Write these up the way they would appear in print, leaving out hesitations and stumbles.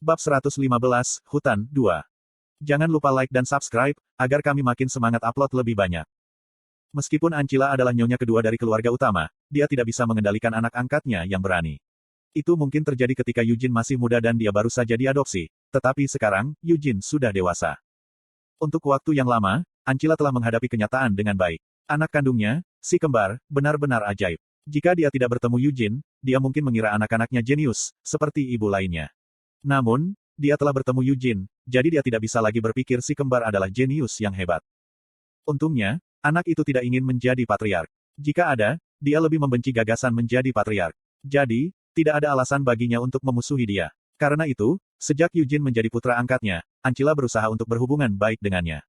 Bab 115, Hutan, 2. Jangan lupa like dan subscribe, agar kami makin semangat upload lebih banyak. Meskipun Ancila adalah nyonya kedua dari keluarga utama, dia tidak bisa mengendalikan anak angkatnya yang berani. Itu mungkin terjadi ketika Eugene masih muda dan dia baru saja diadopsi, tetapi sekarang, Eugene sudah dewasa. Untuk waktu yang lama, Ancila telah menghadapi kenyataan dengan baik. Anak kandungnya, si kembar, benar-benar ajaib. Jika dia tidak bertemu Eugene, dia mungkin mengira anak-anaknya jenius, seperti ibu lainnya. Namun, dia telah bertemu Eugene, jadi dia tidak bisa lagi berpikir si kembar adalah jenius yang hebat. Untungnya, anak itu tidak ingin menjadi patriark. Jika ada, dia lebih membenci gagasan menjadi patriark. Jadi, tidak ada alasan baginya untuk memusuhi dia. Karena itu, sejak Eugene menjadi putra angkatnya, Ancila berusaha untuk berhubungan baik dengannya.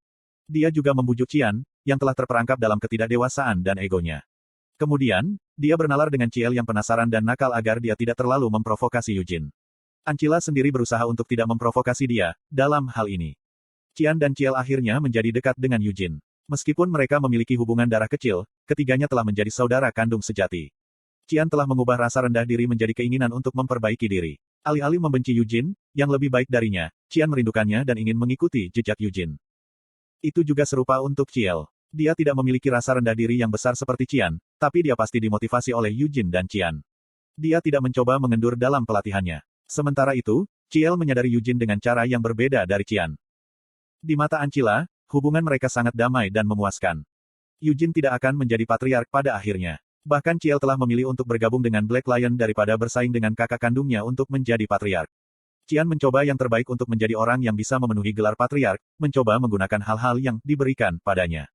Dia juga membujuk Qian, yang telah terperangkap dalam ketidakdewasaan dan egonya. Kemudian, dia bernalar dengan Ciel yang penasaran dan nakal agar dia tidak terlalu memprovokasi Eugene. Ancila sendiri berusaha untuk tidak memprovokasi dia, dalam hal ini. Qian dan Ciel akhirnya menjadi dekat dengan Eugene. Meskipun mereka memiliki hubungan darah kecil, ketiganya telah menjadi saudara kandung sejati. Qian telah mengubah rasa rendah diri menjadi keinginan untuk memperbaiki diri. Alih-alih membenci Eugene, yang lebih baik darinya, Qian merindukannya dan ingin mengikuti jejak Eugene. Itu juga serupa untuk Ciel. Dia tidak memiliki rasa rendah diri yang besar seperti Qian, tapi dia pasti dimotivasi oleh Eugene dan Qian. Dia tidak mencoba mengendur dalam pelatihannya. Sementara itu, Ciel menyadari Eugene dengan cara yang berbeda dari Qian. Di mata Ancila, hubungan mereka sangat damai dan memuaskan. Eugene tidak akan menjadi patriark pada akhirnya. Bahkan Ciel telah memilih untuk bergabung dengan Black Lion daripada bersaing dengan kakak kandungnya untuk menjadi patriark. Qian mencoba yang terbaik untuk menjadi orang yang bisa memenuhi gelar patriark, mencoba menggunakan hal-hal yang diberikan padanya.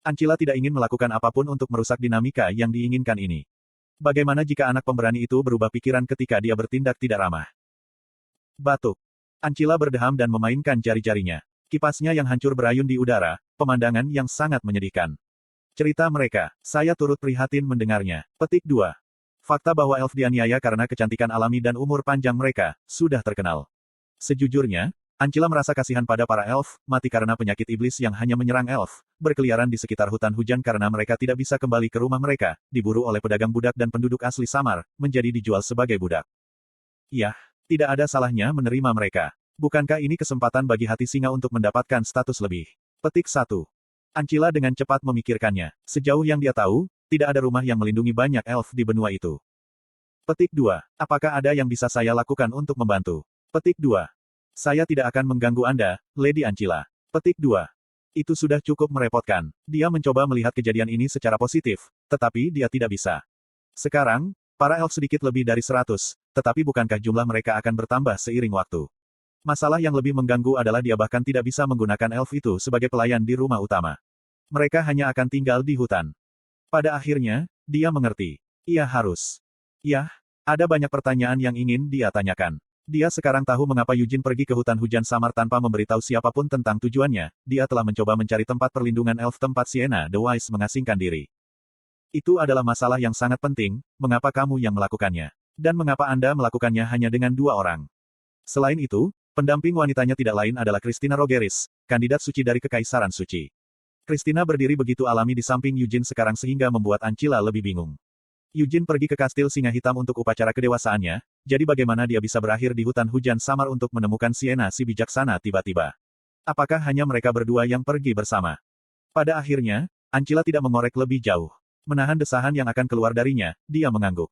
Ancila tidak ingin melakukan apapun untuk merusak dinamika yang diinginkan ini. Bagaimana jika anak pemberani itu berubah pikiran ketika dia bertindak tidak ramah? Batuk. Ancila berdeham dan memainkan jari-jarinya. Kipasnya yang hancur berayun di udara, pemandangan yang sangat menyedihkan. Cerita mereka, saya turut prihatin mendengarnya. Petik 2. Fakta bahwa elf dianiaya karena kecantikan alami dan umur panjang mereka, sudah terkenal. Sejujurnya, Ancila merasa kasihan pada para elf, mati karena penyakit iblis yang hanya menyerang elf, berkeliaran di sekitar hutan hujan karena mereka tidak bisa kembali ke rumah mereka, diburu oleh pedagang budak dan penduduk asli Samar, menjadi dijual sebagai budak. Yah, tidak ada salahnya menerima mereka. Bukankah ini kesempatan bagi hati singa untuk mendapatkan status lebih? Petik 1. Ancila dengan cepat memikirkannya. Sejauh yang dia tahu, tidak ada rumah yang melindungi banyak elf di benua itu. Petik 2. Apakah ada yang bisa saya lakukan untuk membantu? Petik 2. Saya tidak akan mengganggu Anda, Lady Ancila. Petik 2. Itu sudah cukup merepotkan. Dia mencoba melihat kejadian ini secara positif, tetapi dia tidak bisa. Sekarang, para elf sedikit lebih dari 100, tetapi bukankah jumlah mereka akan bertambah seiring waktu? Masalah yang lebih mengganggu adalah dia bahkan tidak bisa menggunakan elf itu sebagai pelayan di rumah utama. Mereka hanya akan tinggal di hutan. Pada akhirnya, dia mengerti. Ia harus. Yah, ada banyak pertanyaan yang ingin dia tanyakan. Dia sekarang tahu mengapa Eugene pergi ke hutan hujan Samar tanpa memberitahu siapapun tentang tujuannya. Dia telah mencoba mencari tempat perlindungan elf tempat Sienna the Wise mengasingkan diri. Itu adalah masalah yang sangat penting, mengapa kamu yang melakukannya? Dan mengapa Anda melakukannya hanya dengan 2 orang? Selain itu, pendamping wanitanya tidak lain adalah Christina Rogeris, kandidat suci dari Kekaisaran Suci. Christina berdiri begitu alami di samping Eugene sekarang sehingga membuat Ancila lebih bingung. Eugene pergi ke kastil Singa Hitam untuk upacara kedewasaannya, jadi bagaimana dia bisa berakhir di hutan hujan Samar untuk menemukan Sienna si bijaksana tiba-tiba? Apakah hanya mereka berdua yang pergi bersama? Pada akhirnya, Ancila tidak mengorek lebih jauh. Menahan desahan yang akan keluar darinya, dia mengangguk.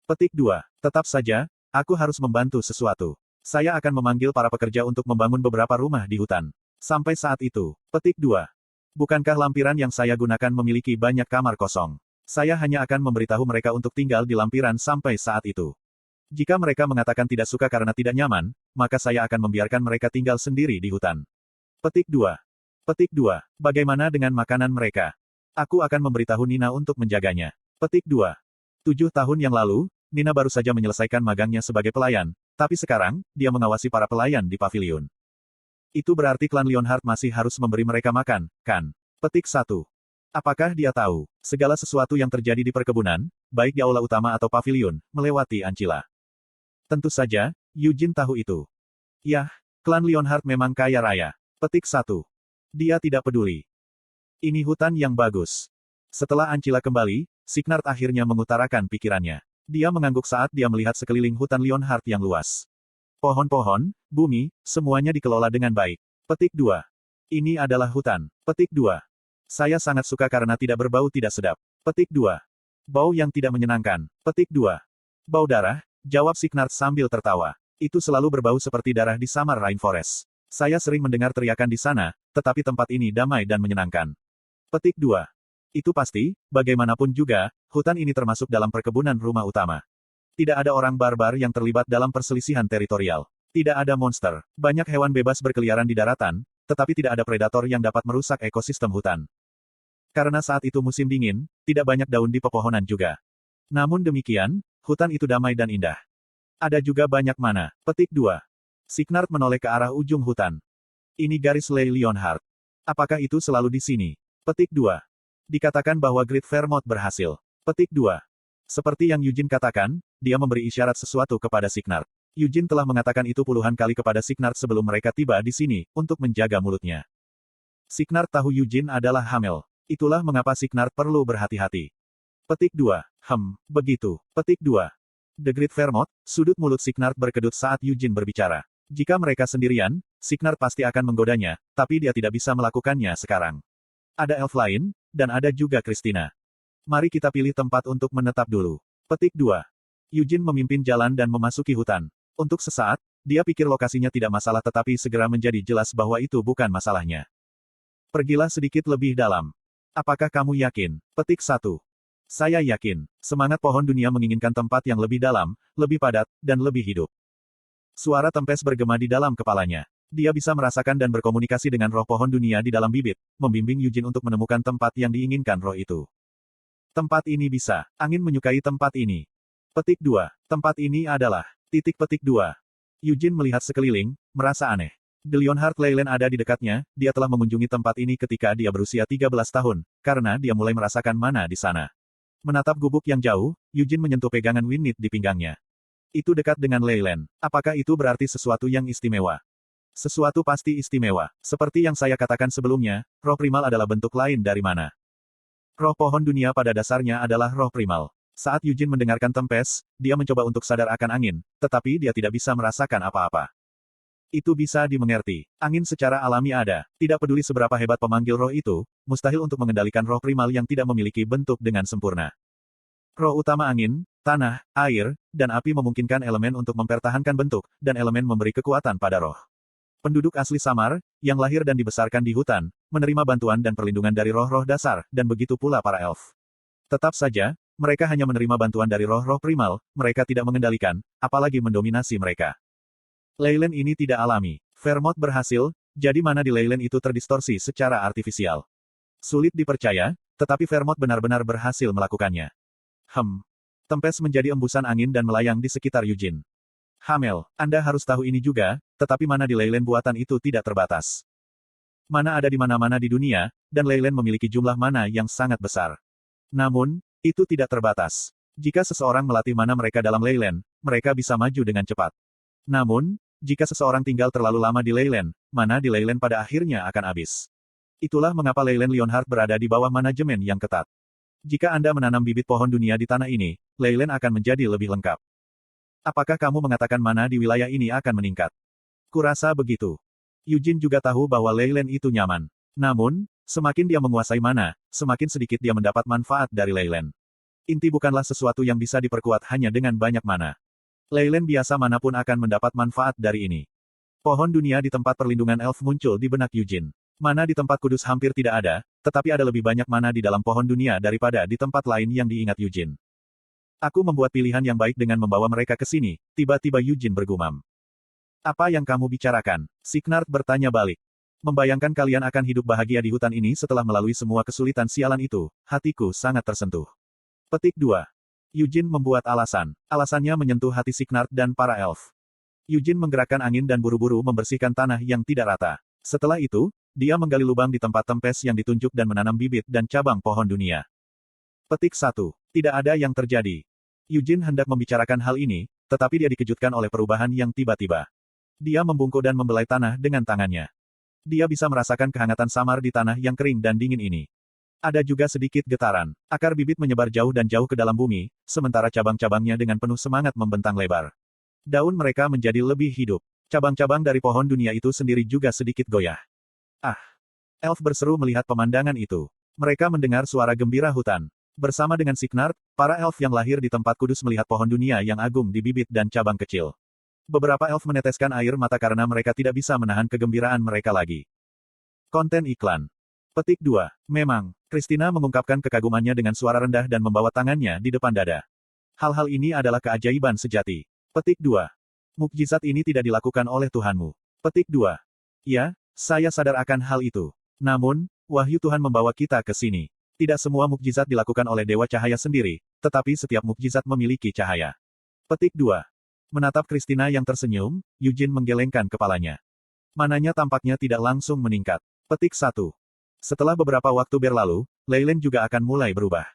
Petik 2. Tetap saja, aku harus membantu sesuatu. Saya akan memanggil para pekerja untuk membangun beberapa rumah di hutan. Sampai saat itu. Petik 2. Bukankah lampiran yang saya gunakan memiliki banyak kamar kosong? Saya hanya akan memberitahu mereka untuk tinggal di lampiran sampai saat itu. Jika mereka mengatakan tidak suka karena tidak nyaman, maka saya akan membiarkan mereka tinggal sendiri di hutan. Petik 2. Petik 2. Bagaimana dengan makanan mereka? Aku akan memberitahu Nina untuk menjaganya. Petik 2. 7 tahun yang lalu, Nina baru saja menyelesaikan magangnya sebagai pelayan, tapi sekarang, dia mengawasi para pelayan di pavilion. Itu berarti klan Lionheart masih harus memberi mereka makan, kan? Petik 1. Apakah dia tahu, segala sesuatu yang terjadi di perkebunan, baik di aula utama atau pavilion, melewati Ancila? Tentu saja, Eugene tahu itu. Yah, klan Lionheart memang kaya raya. Petik 1. Dia tidak peduli. Ini hutan yang bagus. Setelah Ancila kembali, Signard akhirnya mengutarakan pikirannya. Dia mengangguk saat dia melihat sekeliling hutan Lionheart yang luas. Pohon-pohon, bumi, semuanya dikelola dengan baik. Petik 2. Ini adalah hutan. Petik 2. Saya sangat suka karena tidak berbau tidak sedap. Petik 2. Bau yang tidak menyenangkan. Petik 2. Bau darah, jawab Signard sambil tertawa. Itu selalu berbau seperti darah di Summer Rainforest. Saya sering mendengar teriakan di sana, tetapi tempat ini damai dan menyenangkan. Petik 2. Itu pasti, bagaimanapun juga, hutan ini termasuk dalam perkebunan rumah utama. Tidak ada orang barbar yang terlibat dalam perselisihan teritorial. Tidak ada monster. Banyak hewan bebas berkeliaran di daratan, tetapi tidak ada predator yang dapat merusak ekosistem hutan. Karena saat itu musim dingin, tidak banyak daun di pepohonan juga. Namun demikian, hutan itu damai dan indah. Ada juga banyak mana. Petik 2. Signard menoleh ke arah ujung hutan. Ini garis Ley Lionheart. Apakah itu selalu di sini? Petik 2. Dikatakan bahwa Great Vermouth berhasil. Petik 2. Seperti yang Eugene katakan, dia memberi isyarat sesuatu kepada Signard. Eugene telah mengatakan itu puluhan kali kepada Signard sebelum mereka tiba di sini, untuk menjaga mulutnya. Signard tahu Eugene adalah Hamel. Itulah mengapa Signard perlu berhati-hati. Petik 2. Begitu. Petik 2. The Great Vermouth, sudut mulut Signard berkedut saat Eugene berbicara. Jika mereka sendirian, Signard pasti akan menggodanya, tapi dia tidak bisa melakukannya sekarang. Ada elf lain, dan ada juga Christina. Mari kita pilih tempat untuk menetap dulu. Petik 2. Eugene memimpin jalan dan memasuki hutan. Untuk sesaat, dia pikir lokasinya tidak masalah tetapi segera menjadi jelas bahwa itu bukan masalahnya. Pergilah sedikit lebih dalam. Apakah kamu yakin? Petik 1. Saya yakin. Semangat pohon dunia menginginkan tempat yang lebih dalam, lebih padat, dan lebih hidup. Suara tempes bergema di dalam kepalanya. Dia bisa merasakan dan berkomunikasi dengan roh pohon dunia di dalam bibit, membimbing Eugene untuk menemukan tempat yang diinginkan roh itu. Tempat ini bisa. Angin menyukai tempat ini. Petik 2. Tempat ini adalah. Petik 2. Eugene melihat sekeliling, merasa aneh. The Lionheart Leyland ada di dekatnya, dia telah mengunjungi tempat ini ketika dia berusia 13 tahun, karena dia mulai merasakan mana di sana. Menatap gubuk yang jauh, Eugene menyentuh pegangan Winnet di pinggangnya. Itu dekat dengan Leyland. Apakah itu berarti sesuatu yang istimewa? Sesuatu pasti istimewa. Seperti yang saya katakan sebelumnya, roh primal adalah bentuk lain dari mana. Roh pohon dunia pada dasarnya adalah roh primal. Saat Eugene mendengarkan tempes, dia mencoba untuk sadar akan angin, tetapi dia tidak bisa merasakan apa-apa. Itu bisa dimengerti. Angin secara alami ada. Tidak peduli seberapa hebat pemanggil roh itu, mustahil untuk mengendalikan roh primal yang tidak memiliki bentuk dengan sempurna. Roh utama angin, tanah, air, dan api memungkinkan elemen untuk mempertahankan bentuk, dan elemen memberi kekuatan pada roh. Penduduk asli Samar, yang lahir dan dibesarkan di hutan, menerima bantuan dan perlindungan dari roh-roh dasar, dan begitu pula para elf. Tetap saja, mereka hanya menerima bantuan dari roh-roh primal, mereka tidak mengendalikan, apalagi mendominasi mereka. Leyland ini tidak alami. Vermouth berhasil, jadi mana di Leyland itu terdistorsi secara artifisial. Sulit dipercaya, tetapi Vermouth benar-benar berhasil melakukannya. Tempes menjadi embusan angin dan melayang di sekitar Eugene. Hamel, Anda harus tahu ini juga, tetapi mana di Leyland buatan itu tidak terbatas. Mana ada di mana-mana di dunia, dan Leyland memiliki jumlah mana yang sangat besar. Namun, itu tidak terbatas. Jika seseorang melatih mana mereka dalam Leyland, mereka bisa maju dengan cepat. Namun, jika seseorang tinggal terlalu lama di Leyland, mana di Leyland pada akhirnya akan habis. Itulah mengapa Leyland Lionheart berada di bawah manajemen yang ketat. Jika Anda menanam bibit pohon dunia di tanah ini, Leyland akan menjadi lebih lengkap. Apakah kamu mengatakan mana di wilayah ini akan meningkat? Kurasa begitu. Eugene juga tahu bahwa Leyland itu nyaman. Namun, semakin dia menguasai mana, semakin sedikit dia mendapat manfaat dari Leyland. Inti bukanlah sesuatu yang bisa diperkuat hanya dengan banyak mana. Leyland biasa manapun akan mendapat manfaat dari ini. Pohon dunia di tempat perlindungan elf muncul di benak Eugene. Mana di tempat kudus hampir tidak ada, tetapi ada lebih banyak mana di dalam pohon dunia daripada di tempat lain yang diingat Eugene. Aku membuat pilihan yang baik dengan membawa mereka ke sini, tiba-tiba Eugene bergumam. Apa yang kamu bicarakan? Signard bertanya balik. Membayangkan kalian akan hidup bahagia di hutan ini setelah melalui semua kesulitan sialan itu, hatiku sangat tersentuh. Petik 2. Eugene membuat alasan. Alasannya menyentuh hati Signard dan para elf. Eugene menggerakkan angin dan buru-buru membersihkan tanah yang tidak rata. Setelah itu, dia menggali lubang di tempat tempes yang ditunjuk dan menanam bibit dan cabang pohon dunia. Petik 1. Tidak ada yang terjadi. Eugene hendak membicarakan hal ini, tetapi dia dikejutkan oleh perubahan yang tiba-tiba. Dia membungkuk dan membelai tanah dengan tangannya. Dia bisa merasakan kehangatan samar di tanah yang kering dan dingin ini. Ada juga sedikit getaran. Akar bibit menyebar jauh dan jauh ke dalam bumi, sementara cabang-cabangnya dengan penuh semangat membentang lebar. Daun mereka menjadi lebih hidup. Cabang-cabang dari pohon dunia itu sendiri juga sedikit goyah. Ah! Elf berseru melihat pemandangan itu. Mereka mendengar suara gembira hutan. Bersama dengan Signard, para elf yang lahir di tempat kudus melihat pohon dunia yang agung di bibit dan cabang kecil. Beberapa elf meneteskan air mata karena mereka tidak bisa menahan kegembiraan mereka lagi. Konten iklan. Petik 2. Memang, Christina mengungkapkan kekagumannya dengan suara rendah dan membawa tangannya di depan dada. Hal-hal ini adalah keajaiban sejati. Petik 2. Mukjizat ini tidak dilakukan oleh Tuhanmu. Petik 2. Ya, saya sadar akan hal itu. Namun, wahyu Tuhan membawa kita ke sini. Tidak semua mukjizat dilakukan oleh Dewa Cahaya sendiri, tetapi setiap mukjizat memiliki cahaya. Petik 2. Menatap Christina yang tersenyum, Eugene menggelengkan kepalanya. Mananya tampaknya tidak langsung meningkat. Petik 1. Setelah beberapa waktu berlalu, Leyland juga akan mulai berubah.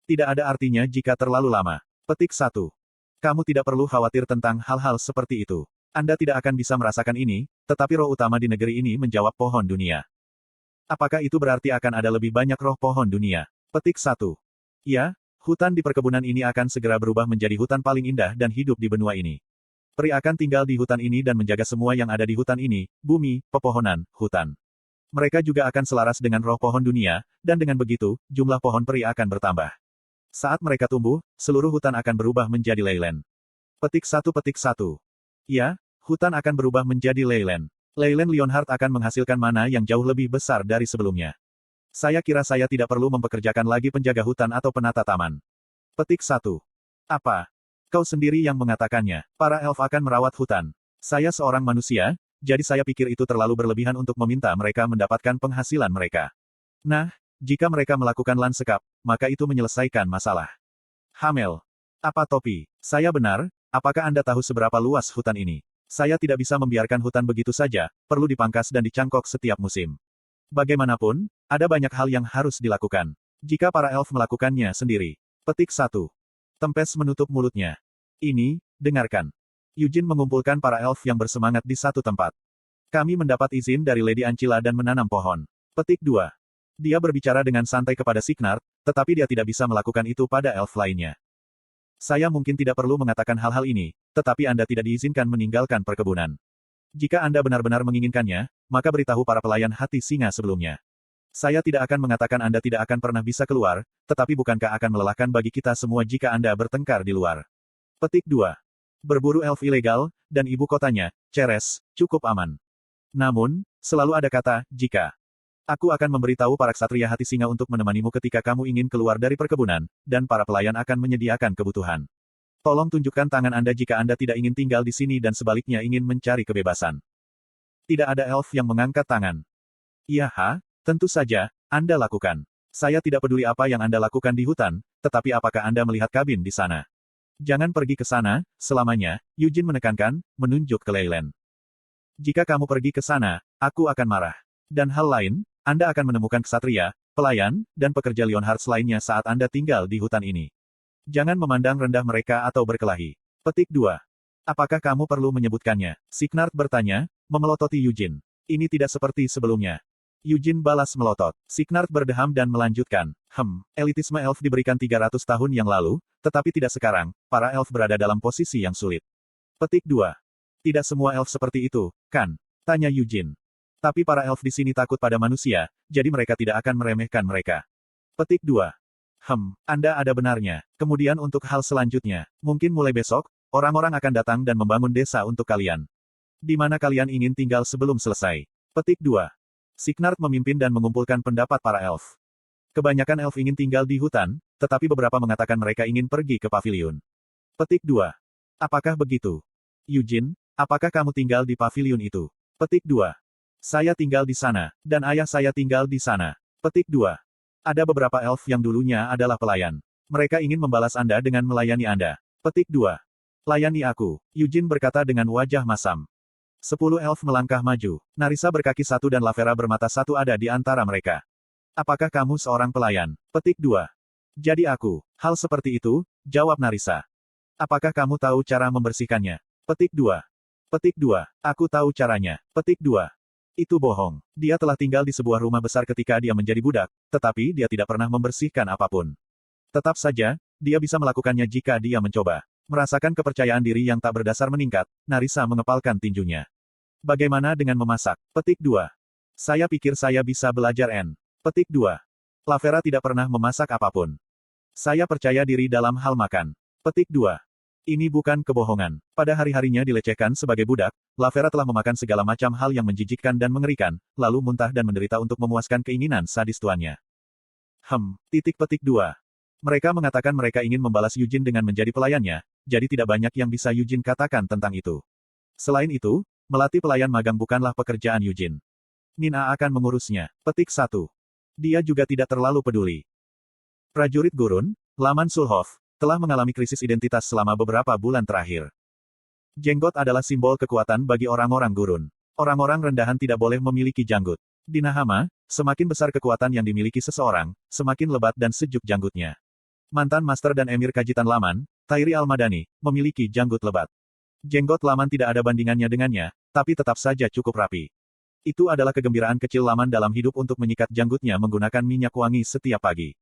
Tidak ada artinya jika terlalu lama. Petik 1. Kamu tidak perlu khawatir tentang hal-hal seperti itu. Anda tidak akan bisa merasakan ini, tetapi roh utama di negeri ini menjawab pohon dunia. Apakah itu berarti akan ada lebih banyak roh pohon dunia? Petik 1. Ya, hutan di perkebunan ini akan segera berubah menjadi hutan paling indah dan hidup di benua ini. Peri akan tinggal di hutan ini dan menjaga semua yang ada di hutan ini, bumi, pepohonan, hutan. Mereka juga akan selaras dengan roh pohon dunia, dan dengan begitu, jumlah pohon peri akan bertambah. Saat mereka tumbuh, seluruh hutan akan berubah menjadi Leyland. Petik 1. Ya, hutan akan berubah menjadi Leyland. Leyland Leonhard akan menghasilkan mana yang jauh lebih besar dari sebelumnya. Saya kira saya tidak perlu mempekerjakan lagi penjaga hutan atau penata taman. Petik 1. Apa? Kau sendiri yang mengatakannya. Para elf akan merawat hutan. Saya seorang manusia, jadi saya pikir itu terlalu berlebihan untuk meminta mereka mendapatkan penghasilan mereka. Nah, jika mereka melakukan lansekap, maka itu menyelesaikan masalah. Hamel. Apa topi? Saya benar, apakah Anda tahu seberapa luas hutan ini? Saya tidak bisa membiarkan hutan begitu saja, perlu dipangkas dan dicangkok setiap musim. Bagaimanapun, ada banyak hal yang harus dilakukan. Jika para elf melakukannya sendiri. Petik 1. Tempest menutup mulutnya. Ini, dengarkan. Eugene mengumpulkan para elf yang bersemangat di satu tempat. Kami mendapat izin dari Lady Ancilla dan menanam pohon. Petik 2. Dia berbicara dengan santai kepada Signard, tetapi dia tidak bisa melakukan itu pada elf lainnya. Saya mungkin tidak perlu mengatakan hal-hal ini, tetapi Anda tidak diizinkan meninggalkan perkebunan. Jika Anda benar-benar menginginkannya, maka beritahu para pelayan hati singa sebelumnya. Saya tidak akan mengatakan Anda tidak akan pernah bisa keluar, tetapi bukankah akan melelahkan bagi kita semua jika Anda bertengkar di luar. Petik 2. Berburu elf ilegal, dan ibu kotanya, Ceres, cukup aman. Namun, selalu ada kata, jika. Aku akan memberitahu para ksatria hati singa untuk menemanimu ketika kamu ingin keluar dari perkebunan, dan para pelayan akan menyediakan kebutuhan. Tolong tunjukkan tangan Anda jika Anda tidak ingin tinggal di sini dan sebaliknya ingin mencari kebebasan. Tidak ada elf yang mengangkat tangan. Iya, tentu saja, Anda lakukan. Saya tidak peduli apa yang Anda lakukan di hutan, tetapi apakah Anda melihat kabin di sana? Jangan pergi ke sana, selamanya, Eugene menekankan, menunjuk ke Leyland. Jika kamu pergi ke sana, aku akan marah. Dan hal lain, Anda akan menemukan ksatria, pelayan, dan pekerja Leonhardt lainnya saat Anda tinggal di hutan ini. Jangan memandang rendah mereka atau berkelahi. Petik 2. Apakah kamu perlu menyebutkannya? Signard bertanya, memelototi Eugene. Ini tidak seperti sebelumnya. Eugene balas melotot. Signard berdeham dan melanjutkan. Elitisme elf diberikan 300 tahun yang lalu, tetapi tidak sekarang, para elf berada dalam posisi yang sulit. Petik 2. Tidak semua elf seperti itu, kan? Tanya Eugene. Tapi para elf di sini takut pada manusia, jadi mereka tidak akan meremehkan mereka. Petik 2. Anda ada benarnya. Kemudian untuk hal selanjutnya, mungkin mulai besok, orang-orang akan datang dan membangun desa untuk kalian. Di mana kalian ingin tinggal sebelum selesai? Petik 2. Signard memimpin dan mengumpulkan pendapat para elf. Kebanyakan elf ingin tinggal di hutan, tetapi beberapa mengatakan mereka ingin pergi ke pavilion. Petik 2. Apakah begitu? Eugene, apakah kamu tinggal di pavilion itu? Petik 2. Saya tinggal di sana, dan ayah saya tinggal di sana. Petik 2. Ada beberapa elf yang dulunya adalah pelayan. Mereka ingin membalas Anda dengan melayani Anda. Petik 2. Layani aku, Eugene berkata dengan wajah masam. 10 elf melangkah maju. Narisa berkaki satu dan Lavera bermata satu ada di antara mereka. Apakah kamu seorang pelayan? Petik 2. Jadi aku. Hal seperti itu, jawab Narisa. Apakah kamu tahu cara membersihkannya? Petik 2. Petik 2. Aku tahu caranya. Petik 2. Itu bohong. Dia telah tinggal di sebuah rumah besar ketika dia menjadi budak, tetapi dia tidak pernah membersihkan apapun. Tetap saja, dia bisa melakukannya jika dia mencoba. Merasakan kepercayaan diri yang tak berdasar meningkat, Narisa mengepalkan tinjunya. Bagaimana dengan memasak? Petik 2. Saya pikir saya bisa belajar N. Petik 2. Lavera tidak pernah memasak apapun. Saya percaya diri dalam hal makan. Petik 2. Ini bukan kebohongan. Pada hari-harinya dilecehkan sebagai budak, Lavera telah memakan segala macam hal yang menjijikkan dan mengerikan, lalu muntah dan menderita untuk memuaskan keinginan sadis tuannya. Petik 2. Mereka mengatakan mereka ingin membalas Eugene dengan menjadi pelayannya, jadi tidak banyak yang bisa Eugene katakan tentang itu. Selain itu, melatih pelayan magang bukanlah pekerjaan Eugene. Nina akan mengurusnya. Petik 1. Dia juga tidak terlalu peduli. Prajurit gurun, Laman Sulhoff, telah mengalami krisis identitas selama beberapa bulan terakhir. Jenggot adalah simbol kekuatan bagi orang-orang gurun. Orang-orang rendahan tidak boleh memiliki janggut. Di Nahama, semakin besar kekuatan yang dimiliki seseorang, semakin lebat dan sejuk janggutnya. Mantan Master dan Emir Kajitan Laman, Tairi Al-Madani, memiliki janggut lebat. Jenggot Laman tidak ada bandingannya dengannya, tapi tetap saja cukup rapi. Itu adalah kegembiraan kecil Laman dalam hidup untuk menyikat janggutnya menggunakan minyak wangi setiap pagi.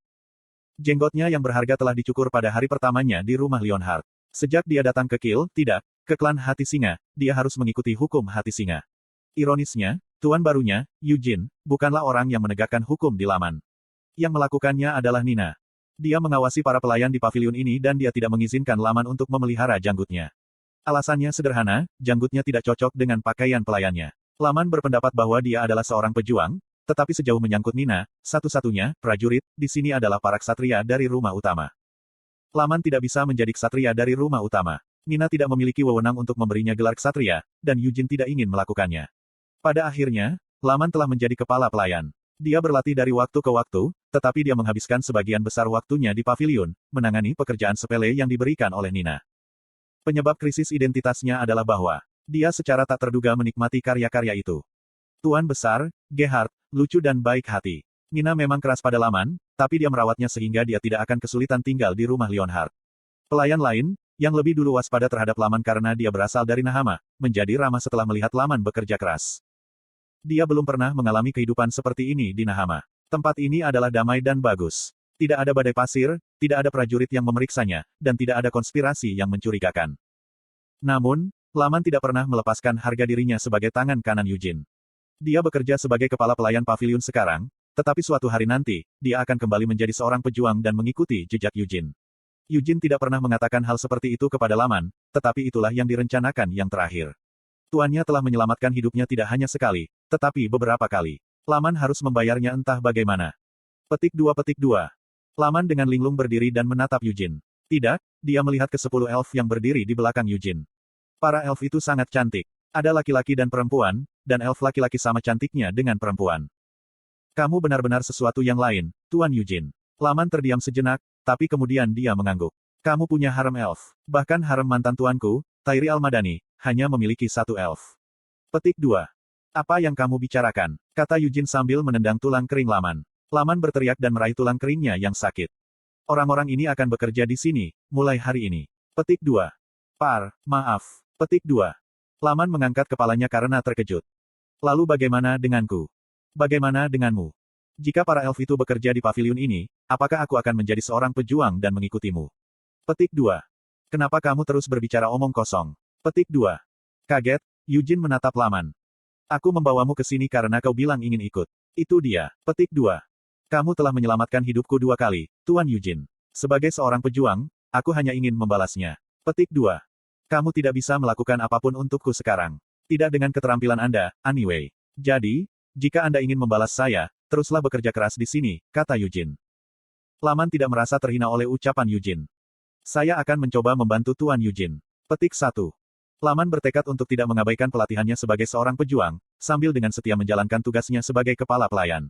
Jenggotnya yang berharga telah dicukur pada hari pertamanya di rumah Leonhard. Sejak dia datang ke Kiel, ke klan Hati Singa, dia harus mengikuti hukum Hati Singa. Ironisnya, tuan barunya, Eugene, bukanlah orang yang menegakkan hukum di Laman. Yang melakukannya adalah Nina. Dia mengawasi para pelayan di pavilion ini dan dia tidak mengizinkan Laman untuk memelihara janggutnya. Alasannya sederhana, janggutnya tidak cocok dengan pakaian pelayannya. Laman berpendapat bahwa dia adalah seorang pejuang, tetapi sejauh menyangkut Nina, satu-satunya prajurit di sini adalah para ksatria dari rumah utama. Laman tidak bisa menjadi ksatria dari rumah utama. Nina tidak memiliki wewenang untuk memberinya gelar ksatria, dan Eugene tidak ingin melakukannya. Pada akhirnya, Laman telah menjadi kepala pelayan. Dia berlatih dari waktu ke waktu, tetapi dia menghabiskan sebagian besar waktunya di pavilion, menangani pekerjaan sepele yang diberikan oleh Nina. Penyebab krisis identitasnya adalah bahwa dia secara tak terduga menikmati karya-karya itu. Tuan besar, Gerhard, lucu dan baik hati. Nina memang keras pada Laman, tapi dia merawatnya sehingga dia tidak akan kesulitan tinggal di rumah Leonhard. Pelayan lain, yang lebih dulu waspada terhadap Laman karena dia berasal dari Nahama, menjadi ramah setelah melihat Laman bekerja keras. Dia belum pernah mengalami kehidupan seperti ini di Nahama. Tempat ini adalah damai dan bagus. Tidak ada badai pasir, tidak ada prajurit yang memeriksanya, dan tidak ada konspirasi yang mencurigakan. Namun, Laman tidak pernah melepaskan harga dirinya sebagai tangan kanan Eugene. Dia bekerja sebagai kepala pelayan pavilion sekarang, tetapi suatu hari nanti, dia akan kembali menjadi seorang pejuang dan mengikuti jejak Eugene. Eugene tidak pernah mengatakan hal seperti itu kepada Laman, tetapi itulah yang direncanakan yang terakhir. Tuannya telah menyelamatkan hidupnya tidak hanya sekali, tetapi beberapa kali. Laman harus membayarnya entah bagaimana. Petik 2. Laman dengan linglung berdiri dan menatap Eugene. Tidak, dia melihat ke 10 elf yang berdiri di belakang Eugene. Para elf itu sangat cantik. Ada laki-laki dan perempuan, dan elf laki-laki sama cantiknya dengan perempuan. Kamu benar-benar sesuatu yang lain, Tuan Eugene. Laman terdiam sejenak, tapi kemudian dia mengangguk. Kamu punya harem elf. Bahkan harem mantan tuanku, Tairi Al-Madani, hanya memiliki satu elf. Petik 2. Apa yang kamu bicarakan? Kata Eugene sambil menendang tulang kering Laman. Laman berteriak dan meraih tulang keringnya yang sakit. Orang-orang ini akan bekerja di sini, mulai hari ini. Petik 2. Maaf. Petik 2. Laman mengangkat kepalanya karena terkejut. Lalu bagaimana denganku? Bagaimana denganmu? Jika para elf itu bekerja di pavilion ini, apakah aku akan menjadi seorang pejuang dan mengikutimu? Petik 2. Kenapa kamu terus berbicara omong kosong? Petik 2. Kaget, Eugene menatap Laman. Aku membawamu ke sini karena kau bilang ingin ikut. Itu dia. Petik 2. Kamu telah menyelamatkan hidupku 2 kali, Tuan Eugene. Sebagai seorang pejuang, aku hanya ingin membalasnya. Petik 2. Kamu tidak bisa melakukan apapun untukku sekarang. Tidak dengan keterampilan Anda, anyway. Jadi, jika Anda ingin membalas saya, teruslah bekerja keras di sini, kata Eugene. Laman tidak merasa terhina oleh ucapan Eugene. Saya akan mencoba membantu Tuan Eugene. Petik 1. Laman bertekad untuk tidak mengabaikan pelatihannya sebagai seorang pejuang, sambil dengan setia menjalankan tugasnya sebagai kepala pelayan.